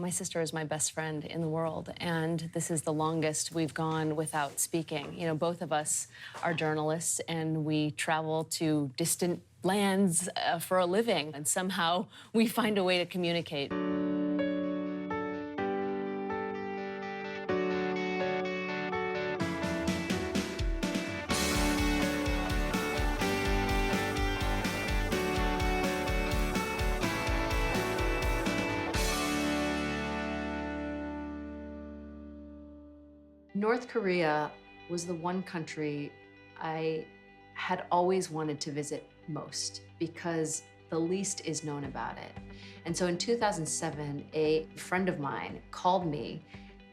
My sister is my best friend in the world, and this is the longest we've gone without speaking. You know, both of us are journalists, and we travel to distant lands for a living, and somehow we find a way to communicate. North Korea was the one country I had always wanted to visit most because the least is known about it. And so in 2007, a friend of mine called me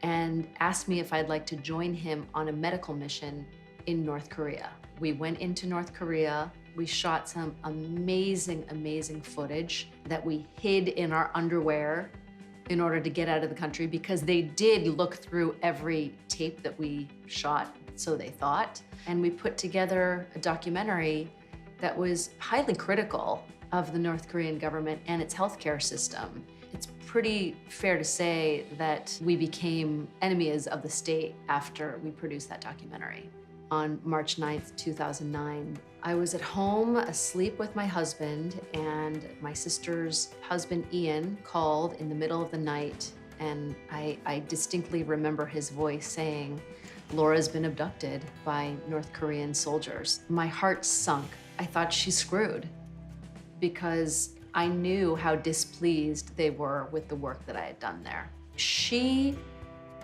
and asked me if I'd like to join him on a medical mission in North Korea. We went into North Korea. We shot some amazing, amazing footage that we hid in our underwear in order to get out of the country, because they did look through every tape that we shot, so they thought. And we put together a documentary that was highly critical of the North Korean government and its healthcare system. It's pretty fair to say that we became enemies of the state after we produced that documentary. On March 9th, 2009, I was at home asleep with my husband, and my sister's husband, Ian, called in the middle of the night, and I distinctly remember his voice saying, "Laura's been abducted by North Korean soldiers." My heart sunk. I thought she's screwed, because I knew how displeased they were with the work that I had done there. She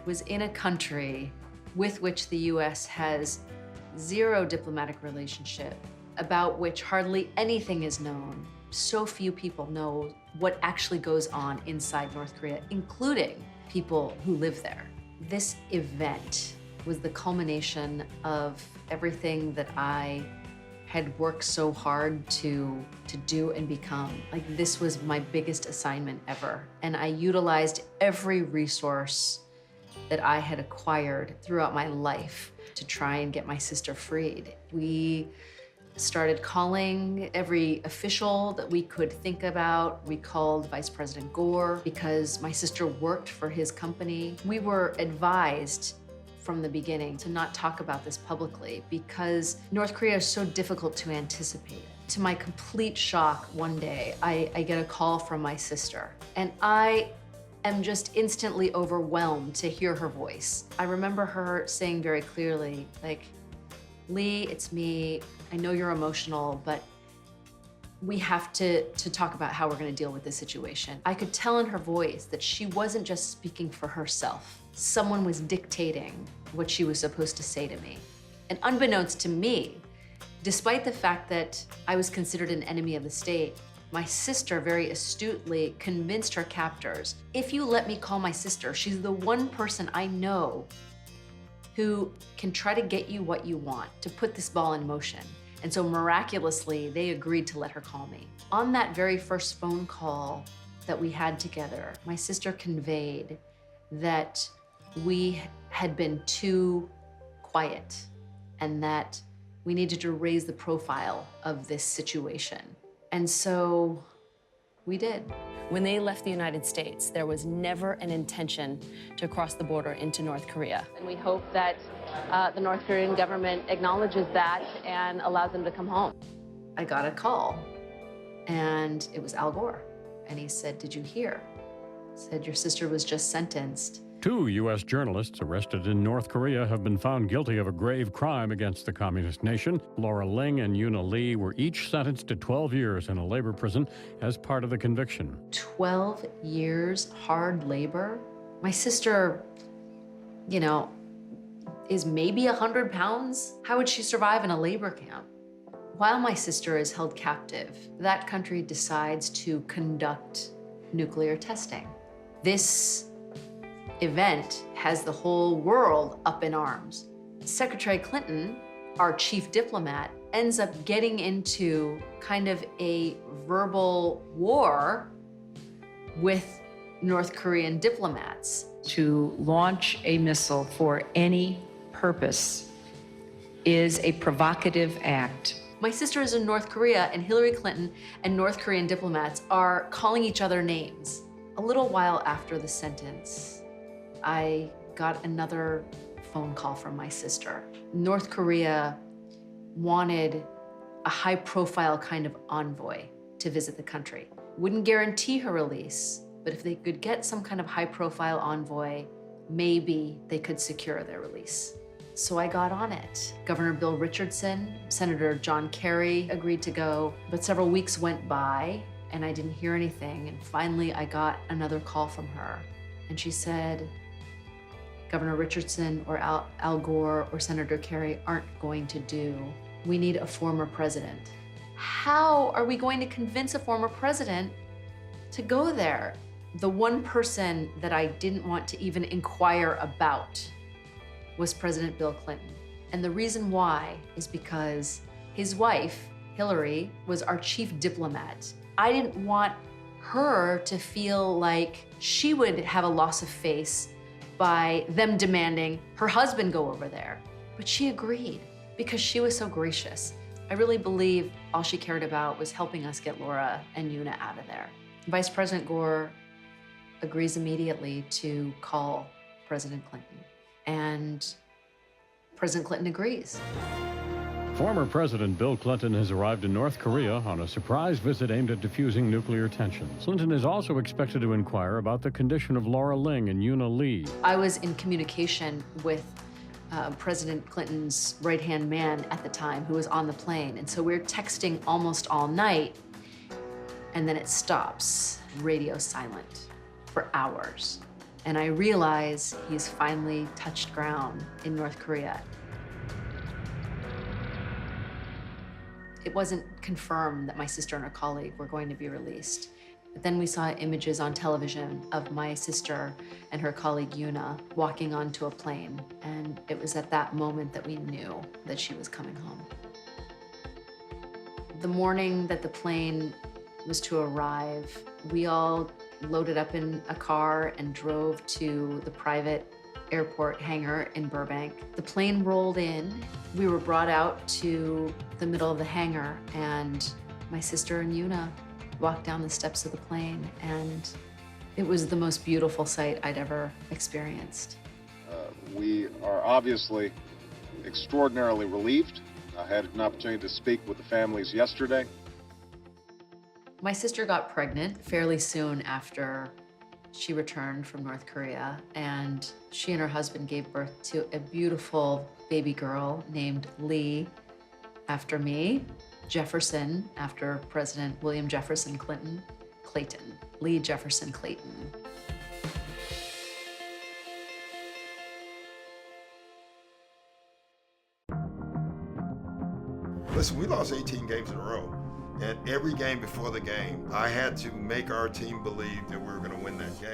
was in a country with which the US has zero diplomatic relationship, about which hardly anything is known. So few people know what actually goes on inside North Korea, including people who live there. This event was the culmination of everything that I had worked so hard to do and become. Like, this was my biggest assignment ever. And I utilized every resource that I had acquired throughout my life to try and get my sister freed. We started calling every official that we could think about. We called Vice President Gore because my sister worked for his company. We were advised from the beginning to not talk about this publicly because North Korea is so difficult to anticipate. To my complete shock, one day, I get a call from my sister, and I am just instantly overwhelmed to hear her voice. I remember her saying very clearly, like, "Lee, it's me. I know you're emotional, but we have to talk about how we're gonna deal with this situation." I could tell in her voice that she wasn't just speaking for herself. Someone was dictating what she was supposed to say to me. And unbeknownst to me, despite the fact that I was considered an enemy of the state, my sister very astutely convinced her captors, "If you let me call my sister, she's the one person I know who can try to get you what you want, to put this ball in motion." And so miraculously, they agreed to let her call me. On that very first phone call that we had together, my sister conveyed that we had been too quiet and that we needed to raise the profile of this situation. And so we did. When they left the United States, there was never an intention to cross the border into North Korea. And we hope that the North Korean government acknowledges that and allows them to come home. I got a call, and it was Al Gore. And he said, "Did you hear?" I said, "Your sister was just sentenced." 2 U.S. journalists arrested in North Korea have been found guilty of a grave crime against the communist nation. Laura Ling and Yuna Lee were each sentenced to 12 years in a labor prison as part of the conviction. 12 years hard labor? My sister, you know, is maybe 100 pounds. How would she survive in a labor camp? While my sister is held captive, that country decides to conduct nuclear testing. This event has the whole world up in arms. Secretary Clinton, our chief diplomat, ends up getting into kind of a verbal war with North Korean diplomats. To launch a missile for any purpose is a provocative act. My sister is in North Korea, and Hillary Clinton and North Korean diplomats are calling each other names A little while after the sentence, I got another phone call from my sister. North Korea wanted a high-profile kind of envoy to visit the country. Wouldn't guarantee her release, but if they could get some kind of high-profile envoy, maybe they could secure their release. So I got on it. Governor Bill Richardson, Senator John Kerry agreed to go, but several weeks went by and I didn't hear anything. And finally I got another call from her. And she said, Governor Richardson or Al Gore or Senator Kerry aren't going to do. We need a former president. How are we going to convince a former president to go there? The one person that I didn't want to even inquire about was President Bill Clinton. And the reason why is because his wife, Hillary, was our chief diplomat. I didn't want her to feel like she would have a loss of face by them demanding her husband go over there. But she agreed because she was so gracious. I really believe all she cared about was helping us get Laura and Una out of there. Vice President Gore agrees immediately to call President Clinton. And President Clinton agrees. Former President Bill Clinton has arrived in North Korea on a surprise visit aimed at diffusing nuclear tensions. Clinton is also expected to inquire about the condition of Laura Ling and Una Lee. I was in communication with President Clinton's right-hand man at the time, who was on the plane. And so we're texting almost all night, and then it stops, radio silent, for hours. And I realize he's finally touched ground in North Korea. It wasn't confirmed that my sister and her colleague were going to be released. But then we saw images on television of my sister and her colleague Una walking onto a plane. And it was at that moment that we knew that she was coming home. The morning that the plane was to arrive, we all loaded up in a car and drove to the private airport hangar in Burbank. The plane rolled in. We were brought out to the middle of the hangar, and my sister and Una walked down the steps of the plane, and it was the most beautiful sight I'd ever experienced. We are obviously extraordinarily relieved. I had an opportunity to speak with the families yesterday. My sister got pregnant fairly soon after she returned from North Korea, and she and her husband gave birth to a beautiful baby girl named Lee, after me, Jefferson, after President William Jefferson Clinton, Clayton, Lee Jefferson Clayton. Listen, we lost 18 games in a row. And every game before the game, I had to make our team believe that we were going to win that game.